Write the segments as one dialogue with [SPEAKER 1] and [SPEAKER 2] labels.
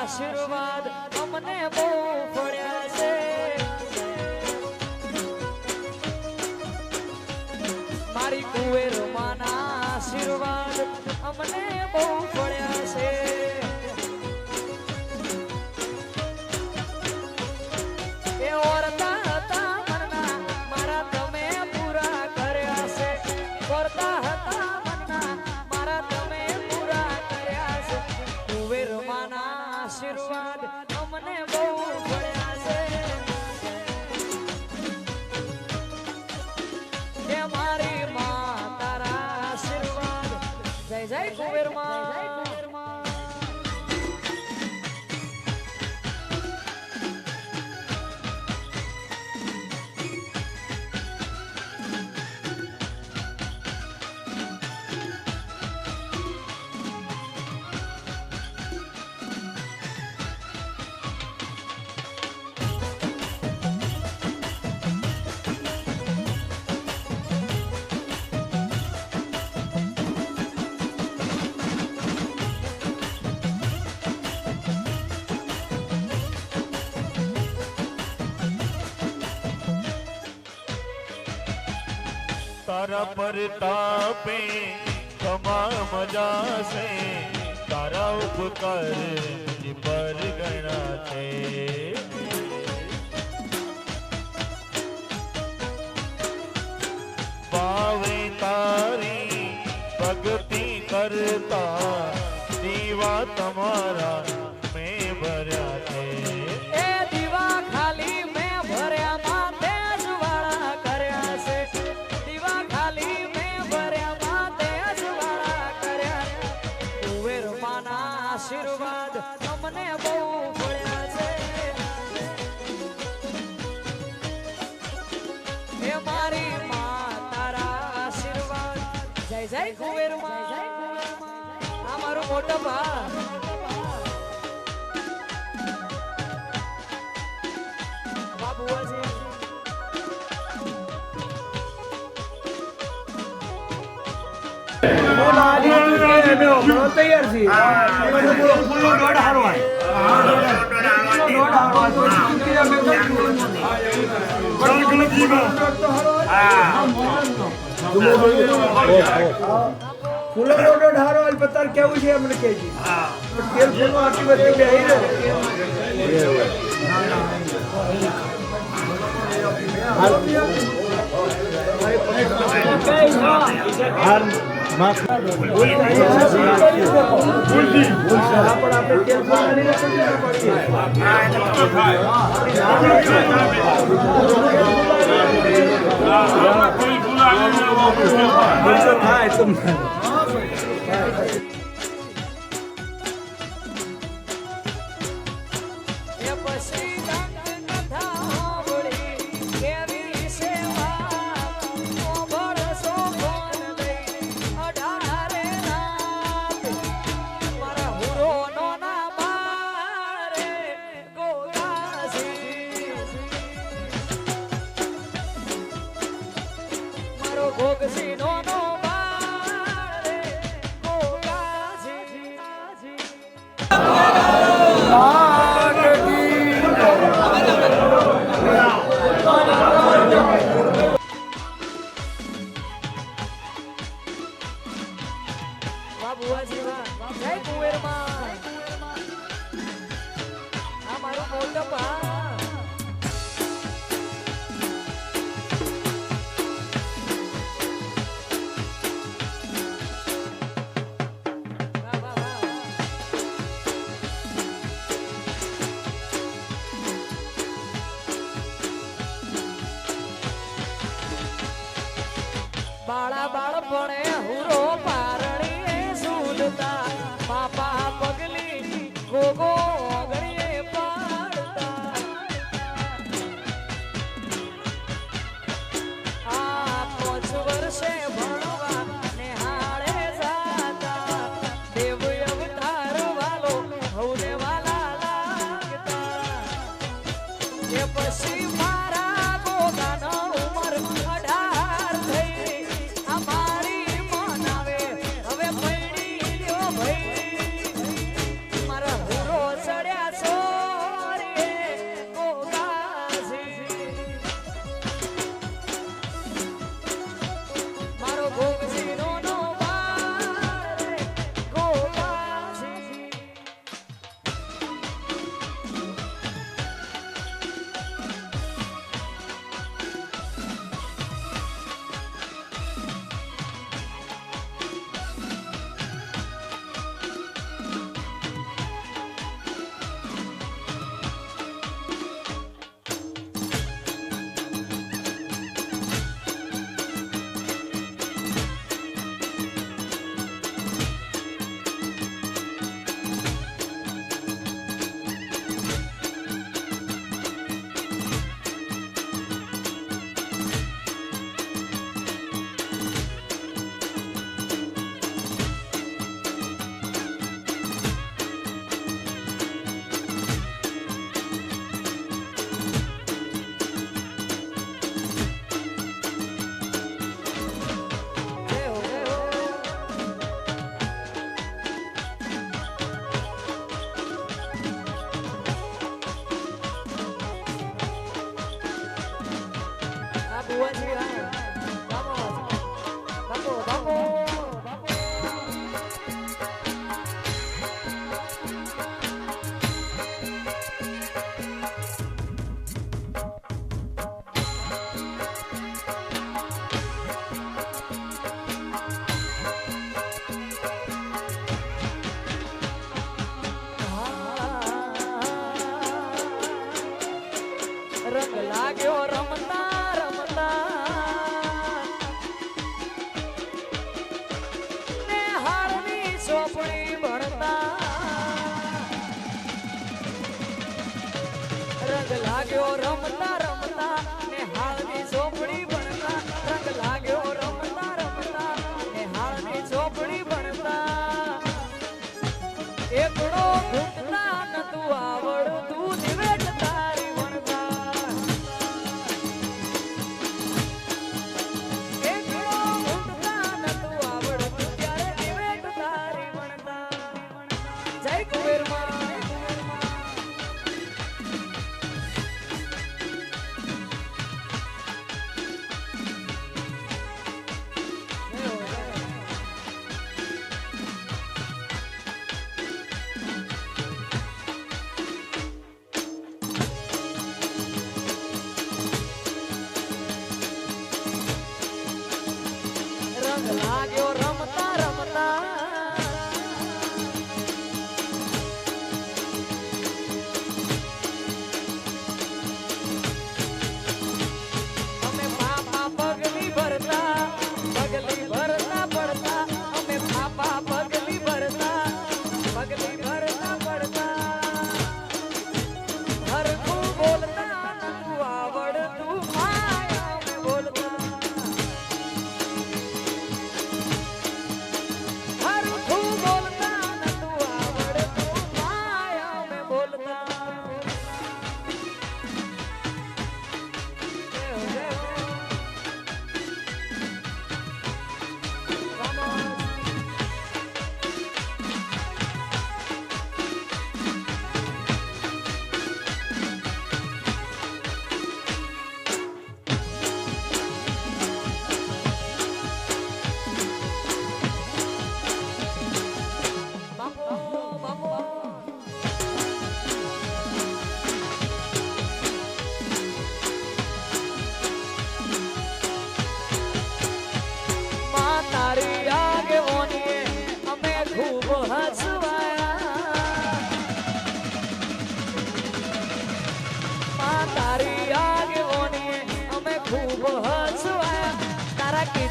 [SPEAKER 1] આશીર્વાદ અમને બહુ પડ્યા છે મારી કુવેર માના આશીર્વાદ અમને બહુ પડ્યા છે એ ઓરતા હતા મનના મારા તમે પૂરા કર્યા છે ઓરતા હતા મનના મારા તમે પૂરા કર્યા છે કુવેર માના આશીર્વાદ અમને બહુ પડ્યા છે એ મારી માં તારા આશીર્વાદ જય જય કુવેર માં
[SPEAKER 2] तारा परतापे कमा मजा से तारा उपकार मुझ पर गणा थे पावे तारी भक्ति करता दीवा तुम्हारा मैं भर्या थे
[SPEAKER 1] ए दीवा खाली मैं भर्या माथे अजवाड़ा कर्या से दीवा खाली मैं भर्या माथे अजवाड़ा कर्या कुवेर माना आशीर्वाद अમને બહુ પડ્યા છે એ મારી માં તારા આશીર્વાદ જય જય કુવેર માં આ મારો મોટો ભા બાબુ છે
[SPEAKER 3] તૈયાર છે ફૂલો રોડો ઢારો અલ્પતાર કેવું છે અમને કહેજી તેલ ફૂલો આટલી બધી બેહી રહે
[SPEAKER 1] ભોગસી નો બારે વાહ બુઆજી વાહ જય કુંવરમાં આ મારું મોટપ હા બાળા બાળપણે હુરો પારણીએ ઝૂલતા પાપા પગલી ગોગો ઓગળીએ પાડતા આ 5 વર્ષે ભણવા નિહાળે જાતા દેવ અવતાર વાલો હવને વાલા લાગતા એ પછી મારા ગોગાનો ઉંમર 18 થઈ અમારી મનાવે હવે પૈડી લ્યો ભાઈ મારા હુરો ચડ્યા સોરે ગોગાજી મારો ગોગજીનો નો બાર રે ગોગાજી બુઆજી હા બાપો બાપો રંગ લાગ્યો રમતા રમતા ને હારની ચોપડી ભણતા રંગ લાગ્યો રમતા રમતા ને હારની ચોપડી ભણતા રંગ લાગ્યો રમતા રમતા ને હારની ચોપડી ભણતા એકડો ઘૂંટતા નતું આવડતું દિવેટ તારી વણતા એકડો ઘૂંટતા નતું આવડતું ત્યારે દિવેટ તારી વણતા જય કુંવરમાં રંગ લાગ્યો રમતા રમતા અમે પાપા પગલી ભરતા પડતા અમે પાપા પગલી ભરતા પડતા હરખું બોલતા નતું આવડતું માયા અમે બોલતા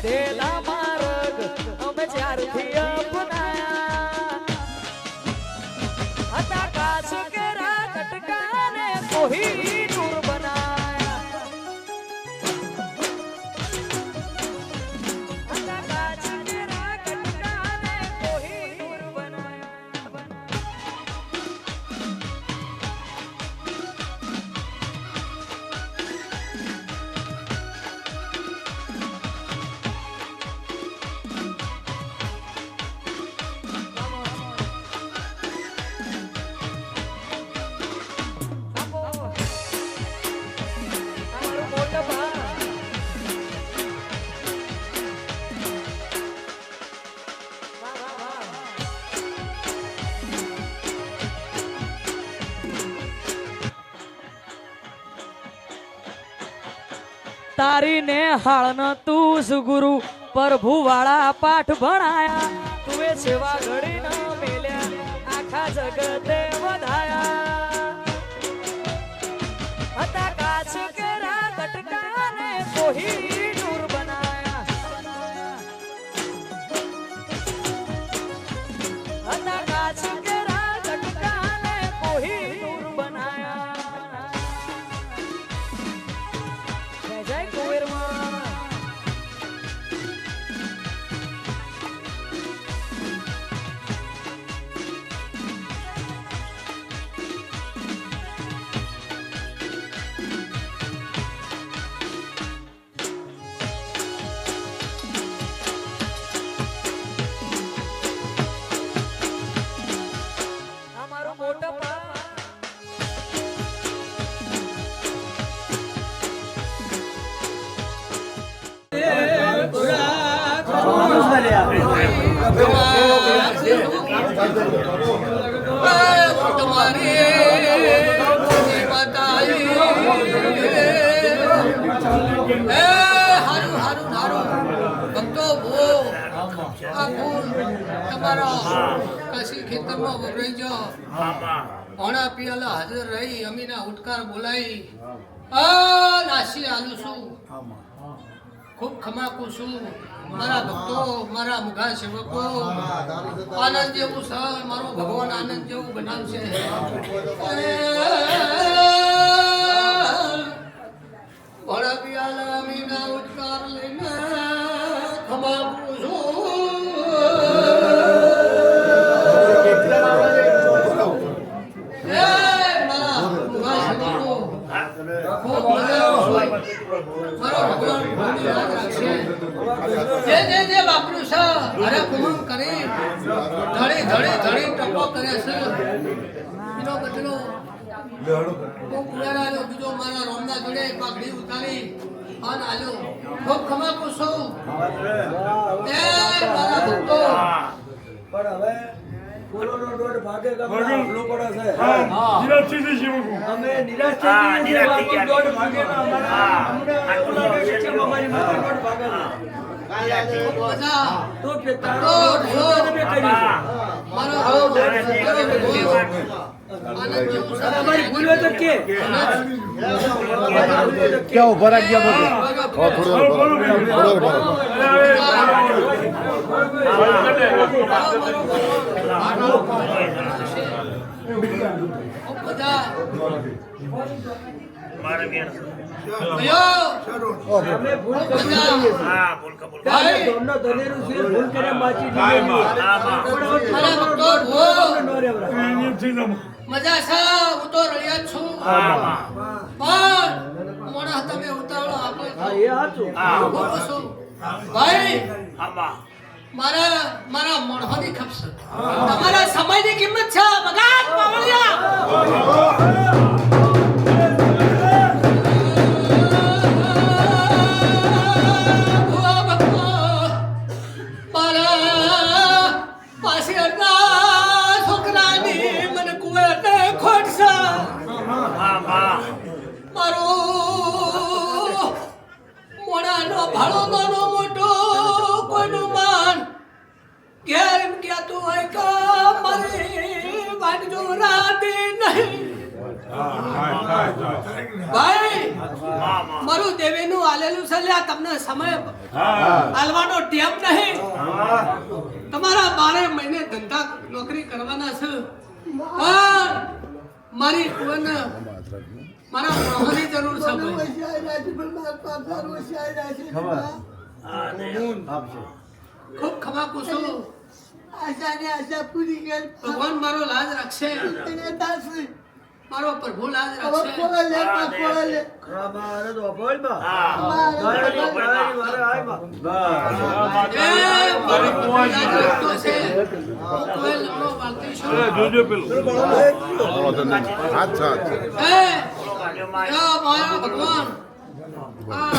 [SPEAKER 1] લીધેલા માર્ગ અમે જ્યારથી અપનાયા હતા કાચ કેરા કટકાને કોહી નૂર બનાયા હતા કાચ કેરા કટકાને કોહી નૂર બનાયા તારી ને હાળ ન તું સુગુરુ પ્રભુ વાળા પાઠ ભણાયા તુએ સેવા ઘડી ન મેલ્યા આખા જગતે વધાયા હતા કાચ કેરા કટકાને કોહી નૂર બનાયા હતા કાચ કેરા કટકાને કોહી નૂર બનાયા જય કુંવરમાં અમારો મોટો પા
[SPEAKER 4] ખેતરમાં વપરાઈ જાઓ ઓણા પિયાલા હાજર રહી અમીના ઉટકાર બોલાઈ નાસી આલું છું ખૂબ ખમાકું છું મારા ભક્તો મારા મુઘા સેવકો આનંદ જેવું છે મારો ભગવાન આનંદ જેવું બનાવશે ઓણા પિયાલા અમીના ઉટકાર લઈને ખમાકું છું બીજો મારા રોમના જોડે પાઘડી ઉતારી અને આલ્યો ખૂબ ખમાકું છું મારા ભક્તો
[SPEAKER 3] પણ હવે કોરોનો દોઢ ભાગે ગામના લોકોડા છે અમે નિરાશ થઈ ગયા છીએ દોઢ ભાગે ના અમને એવું લાગે છે કે અમારી માતા દોઢ ભાગે ના તો કે તારો તમે કરી
[SPEAKER 4] મારો
[SPEAKER 3] અમારી ભૂલ હોય તો કે
[SPEAKER 5] क्या ऊपर आ गया मुझे और थोड़ा
[SPEAKER 3] અમે ભૂલ કરી દોનો ધનેરું છે ભૂલ કરે માચી
[SPEAKER 4] મજા છે હું તો રળિયા છું પણ મોણા તમે ઉતાવળો આપો
[SPEAKER 3] હા એ હાચું
[SPEAKER 4] બોલો છું ભાઈ મારા મોણહોની ખપશે તમારા સમયની કિંમત છે બગાડ પાવળિયા ભાડો નાનો મોટો કોઈનું માન ઘેર એમ કહેતું હોય કે મારી વાટજો રાતે નહીં ભાઈ મારું દેવીનું આલેલું છે લ્યા, તમને સમય આલવાનો ટેમ નહીં. તમારા 12 મહિને ધંધા નોકરી કરવાના છે, પણ મારી કોઈને મારા મોહની જરૂર છે ભાઈ. ખૂબ ખમાકુ છું. ભગવાન મારો લાજ રાખશે, મારો પ્રભુ લાજ રાખશે. એ મારો પ્રભુ લાજ રાખતો છે. હું કોઈ લમણો વાળતી છું. મારા ભગવાન આ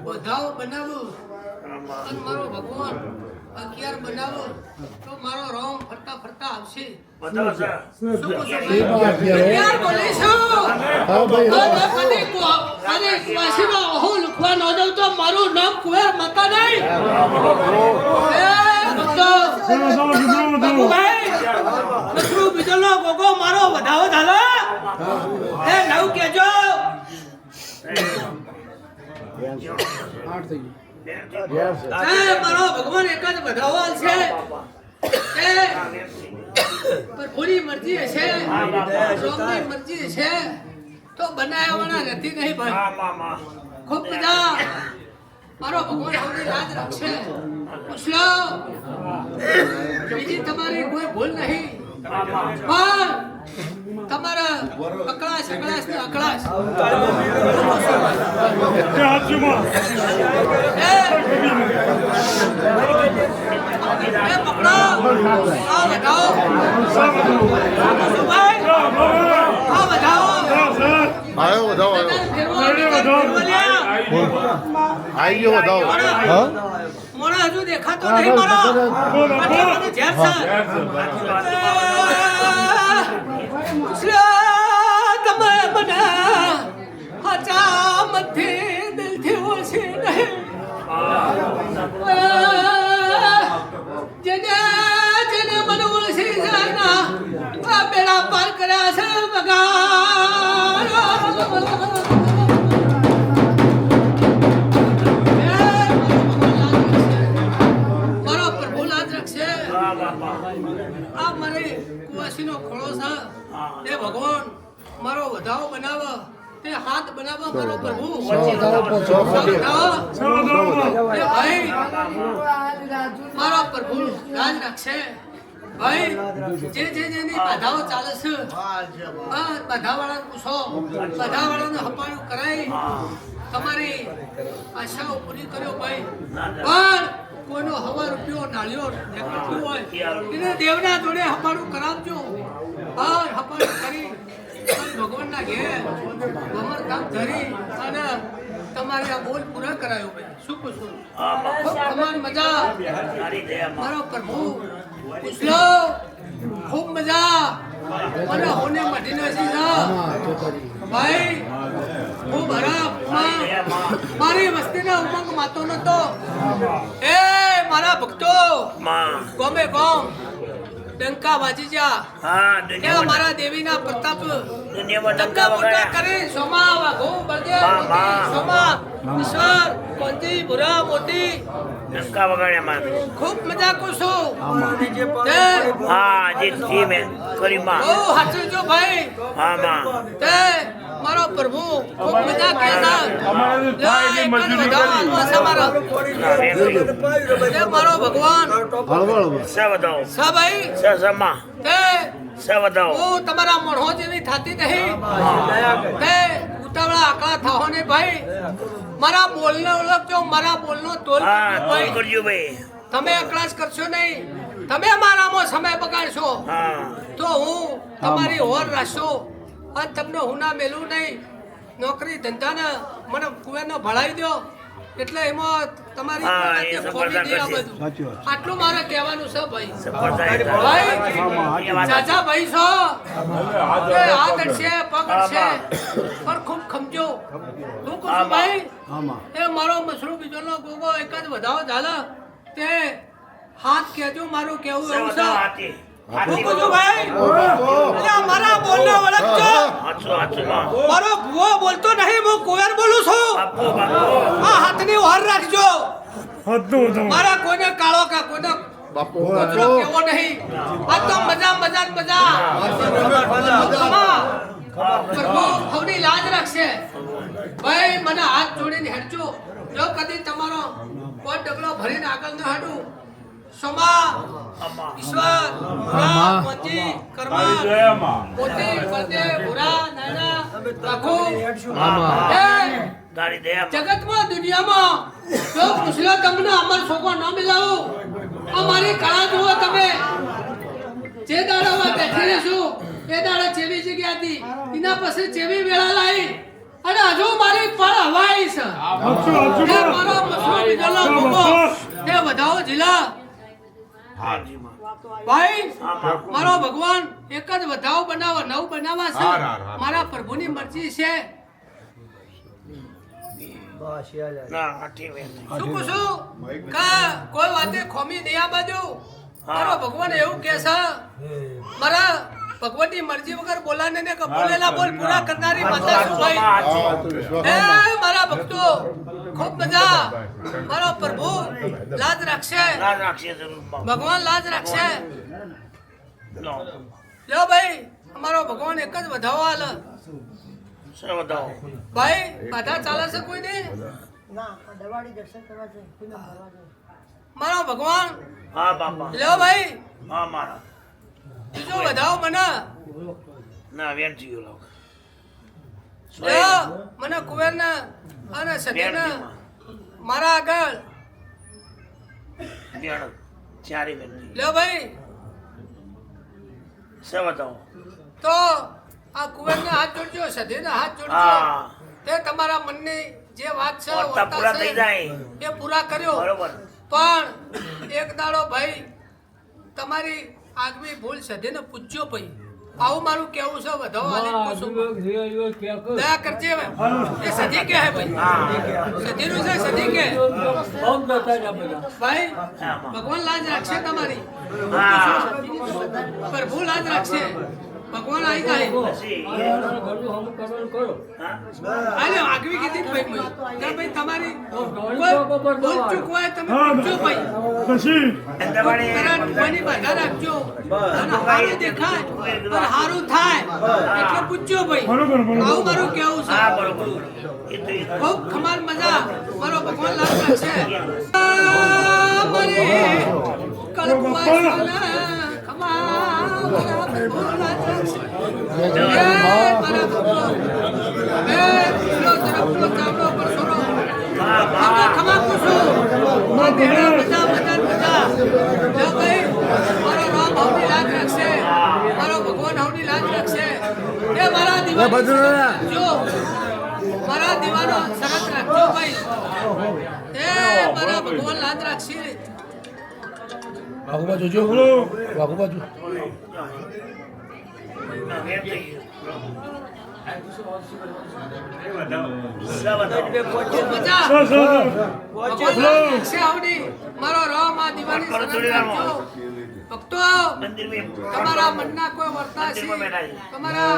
[SPEAKER 4] બધાઓ બનાવો અને મારો ભગવાન 11 બનાવો તો મારો રોમ ફરતા ફરતા આવશે. શું કહો છો ભાઈ? 11 બોલીશું. અને કુવાસીમાં હું લખવા ન દઉં તો મારું નામ કુવેર માતા નહીં. એ ભક્તો, બાબુભાઈ, મસરૂ બીજલનો ગોગો મારો વધાવો ધાલો. એ નવ કેજો. મારો ભગવાન એક જ વધાવો છે. પ્રભુની મરજી હશે, સ્વામીની મરજી હશે તો બનાવવાના નથી નહીં ભાઈ. ખૂબ બધા મારો ભગવાન સૌની લાજ રાખશે. પૂછલો, બીજી તમારી કોઈ ભૂલ નહીં, પણ તમારા અકળાશ ને અકળાશ મોણા હજુ દેખાતો નહીં. તમે મને હચા મધ્ય દિલથી ઓળખી નહીં. જેને જેને મને ઓળખી જાય આ બેડા પાર કર્યા છે બગાડ. મારો પ્રભુ લાજ રાખશે. આ મારી કુવાસીનો ખોળો છે. એ ભગવાન મારો વધાવો બનાવો, તે હાથ બનાવો મારો પ્રભુ. એ ભાઈ મારો પ્રભુ રાજ રાખશે. ભાઈ જેની બાધાઓ ચાલે છે, બધા વાળાને પૂછો, બધા વાળાને હપાયું કરાય, તમારી આશાઓ પૂરી કર્યો ભાઈ. પણ કોઈનો હવા રૂપિયો નાળિયો નીકળતું હોય એને દેવના જોડે હપાડું કરાવજો. બાર હપાડું કરી ભગવાનના ઘેર ભમર કામ ધરી અને તમારે આ બોલ પૂરા કરાયો ભાઈ. શું પૂછું? તમારી મજા મારો પ્રભુ પૂછલો. ખૂબ મજા અને હોને મઢીને ભાઈ. ખૂબ હરાબ મારી વસ્તીના ઉમંગ માતો નતો. એ મારા ભક્તો ગોમે ગોમ ડંકા વાજી જા. મારા દેવીના પ્રતાપ ડંકા મોટા કરી સોમા વાઘો બળદેવ સોમા ઈશ્વર કોંતી ભુરા મોતી
[SPEAKER 6] ડંકા વગાડ્યા
[SPEAKER 4] ખૂબ મજા કુશું.
[SPEAKER 6] હા જીતથી મેં કરી માં
[SPEAKER 4] બહુ હાચું છો ભાઈ.
[SPEAKER 6] હા માં
[SPEAKER 4] તે મારો પ્રભુ ખૂબ મજા કેસા મારો ભગવાન
[SPEAKER 6] સ બતાવો
[SPEAKER 2] સ
[SPEAKER 6] ભાઈ સ સમા
[SPEAKER 4] તે
[SPEAKER 6] સ બતાવો
[SPEAKER 4] હું તમારા મોઢો જેવી થાતી નહીં. તે ઉતાવળા આકડા થાઓ ને ભાઈ. મારા બોલને ઓળખજો, મારા બોલનો તોલ
[SPEAKER 6] હા તો
[SPEAKER 4] ભાઈ.
[SPEAKER 6] કરજો ભાઈ.
[SPEAKER 4] તમે અકળાશ કરશો નહીં. તમે મારામાં સમય બગાડશો
[SPEAKER 6] હા
[SPEAKER 4] તો હું તમારી હોર રાખશો અને તમને હું ના મેલું નહીં. નોકરી ધંધાને મને કુવેરનો ભળાવી દો એટલે એમાં તમારી
[SPEAKER 6] હા, એ
[SPEAKER 4] પોતાની ખોટી દે આ બધું. આટલું મારે કહેવાનું છે ભાઈ. ભાઈ ચાચા ભાઈ છો એ હાથ અડશે પગ અડશે પણ ખૂબ ખમજો. શું કહું છું ભાઈ? એ મારો મસરૂ બીજોનો ગોગો એક જ વધાવો ચાલે તે હાથ કહેજો. મારું કેવું એવું છે
[SPEAKER 6] હાચી
[SPEAKER 4] હું કહું ભાઈ અલ્યા મારા બોલને વળગજો.
[SPEAKER 6] હાચું માં
[SPEAKER 4] મારો ભુવો બોલતો નહીં, હું કુંવર બોલું છું.
[SPEAKER 6] બાપુ બાપુ
[SPEAKER 4] આ હાથની વાર રાખજો. મારા કોઈને કાળો કા કોઈને
[SPEAKER 5] બાપુ
[SPEAKER 4] કચરો કેવો નહીં. આ તો મજા મજા ને મજા. આમાં પ્રભુ સૌની લાજ રાખશે. ભાઈ મને હાથ જોડીને હેડજો. જો કદી તમારો કોઈ ડગલો ભરીને આગળ ન હાડું, સોમા ઈશ્વર પુરા પોતી કર્મા પોતી પદે પુરા નાના રાખો.
[SPEAKER 6] તારી દે
[SPEAKER 4] જગતમાં દુનિયામાં જો પૂછલો તમને અમર છોકરો ન મિલાવો, અમારી કળા જુઓ તમે. જે દાડામાં બેઠી રહીશું એ દાડા જેવી જગ્યા હતી, એના પછી જેવી વેળા લાવી અને હજુ મારી ફળ હવાઈ છે. એ મારો મસરો બીજેલો ભોગો એ વધાવો જિલ્લા ભાઈ મારો ભગવાન એક જ વધાવો બનાવો, નવ બનાવવા છે. મારા પ્રભુની મરજી છે.
[SPEAKER 6] ના આઠી વેન
[SPEAKER 4] શું પૂછું કે કોઈ વાતે ખોમી નહીં આ બાજુ. મારો ભગવાન એવું કે છે, મારા ભગવાનની મરજી વગર બોલાને ને કે બોલેલા બોલ પૂરા કરનારી માતા છું ભાઈ. એ મારા ભક્તો ખૂબ મજા. મારો પ્રભુ લાજ રાખશે,
[SPEAKER 6] ના રાખશે જરૂર બાપુ
[SPEAKER 4] ભગવાન લાજ રાખશે.
[SPEAKER 6] લો
[SPEAKER 4] લ્યો ભાઈ અમારો ભગવાન એક જ વધાવો હાલે.
[SPEAKER 6] સે વધાવો
[SPEAKER 4] ભાઈ બાધા ચાલે છે કોઈ નહીં. મારો ભગવાન
[SPEAKER 6] હા બાપા
[SPEAKER 4] લ્યો ભાઈ
[SPEAKER 6] હા મારા
[SPEAKER 4] બીજો વધાવો મને.
[SPEAKER 6] ના વેન જીયો લાવ
[SPEAKER 4] લ્યો મને કુવેરના અને સતીના મારા આગળ
[SPEAKER 6] વેણ ચારી વેન
[SPEAKER 4] લ્યો ભાઈ.
[SPEAKER 6] સે વધાવો
[SPEAKER 4] તો આ કુવેરના હાથ જોડજો, સતીના હાથ જોડજો.
[SPEAKER 6] હા
[SPEAKER 4] તે તમારા મનની જે વાત છે
[SPEAKER 6] વાર્તા
[SPEAKER 4] વાર્તા
[SPEAKER 6] પૂરા
[SPEAKER 4] છે,
[SPEAKER 6] થઈ જાય
[SPEAKER 4] એ પૂરા કર્યો.
[SPEAKER 6] બરોબર
[SPEAKER 4] પણ એક દાડો ભાઈ તમારી આગવી ભૂલ સધીને પૂછજો ભાઈ. આવું મારું કેવું છે વધાવો હાલી પૂછું. દયા કરજે હવે. એ સધી કે હે ભાઈ, સધીનું છે સધી કે ભાઈ. ભગવાન લાજ રાખશે તમારી,
[SPEAKER 6] હા
[SPEAKER 4] પ્રભુ લાજ રાખશે. ભગવાન આવી જાય. અરે આગવી કીધી ને ભાઈ કે ભાઈ તમારી કોઈ ભૂલ ચૂક હોય તમે પૂછજો ભાઈ.
[SPEAKER 6] અંદરવાળી
[SPEAKER 4] કોઈની બાધા રાખજો અને હારું દેખાય અને હારું થાય એટલે પૂછજો ભાઈ. આવું મારું કેવું છે.
[SPEAKER 6] હા બરોબર એ તો
[SPEAKER 4] ખૂબ ખમાર મજા. મારો ભગવાન લાભ રાખશે. મારી કલ્પવાસના ખમા મારા ભગવાન લાભ રાખશે. મારા ભગવાન પેલો તરફ પેલો ચાવડો પર સોરો ખમા પૂછો. મજા મજા મજા મજા. લ્યો ભાઈ મારો રામ હવની લાજ રાખશે, મારો ભગવાન હવની લાજ રાખશે. એ મારા દીવાનો જો મારા દીવાનો સરસ રાખજો ભાઈ. એ મારા ભગવાન લાજ રાખશે.
[SPEAKER 5] વાઘુ બાજુ જો વાઘુ બાજુ
[SPEAKER 6] ના વેન થઈ ગયું
[SPEAKER 4] મજા ભગવાન લાજ રાખશે હવની. મારો રામ આ દીવાની સરસ રાખજો. ભક્તો
[SPEAKER 6] મંદિર में
[SPEAKER 4] તમારા મનના કોઈ વર્તા છે, તમારા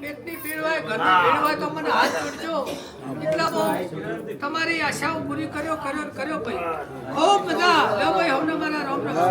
[SPEAKER 4] પેટની પીડ હોય, ઘરની પીડ હોય તો મને હાથ જોડજો. એટલા બહુ તમારી આશાઓ પૂરી કર્યો ભાઈ. ખૂબ મજા. લ્યો ભાઈ હવે મારા રામ રાખો.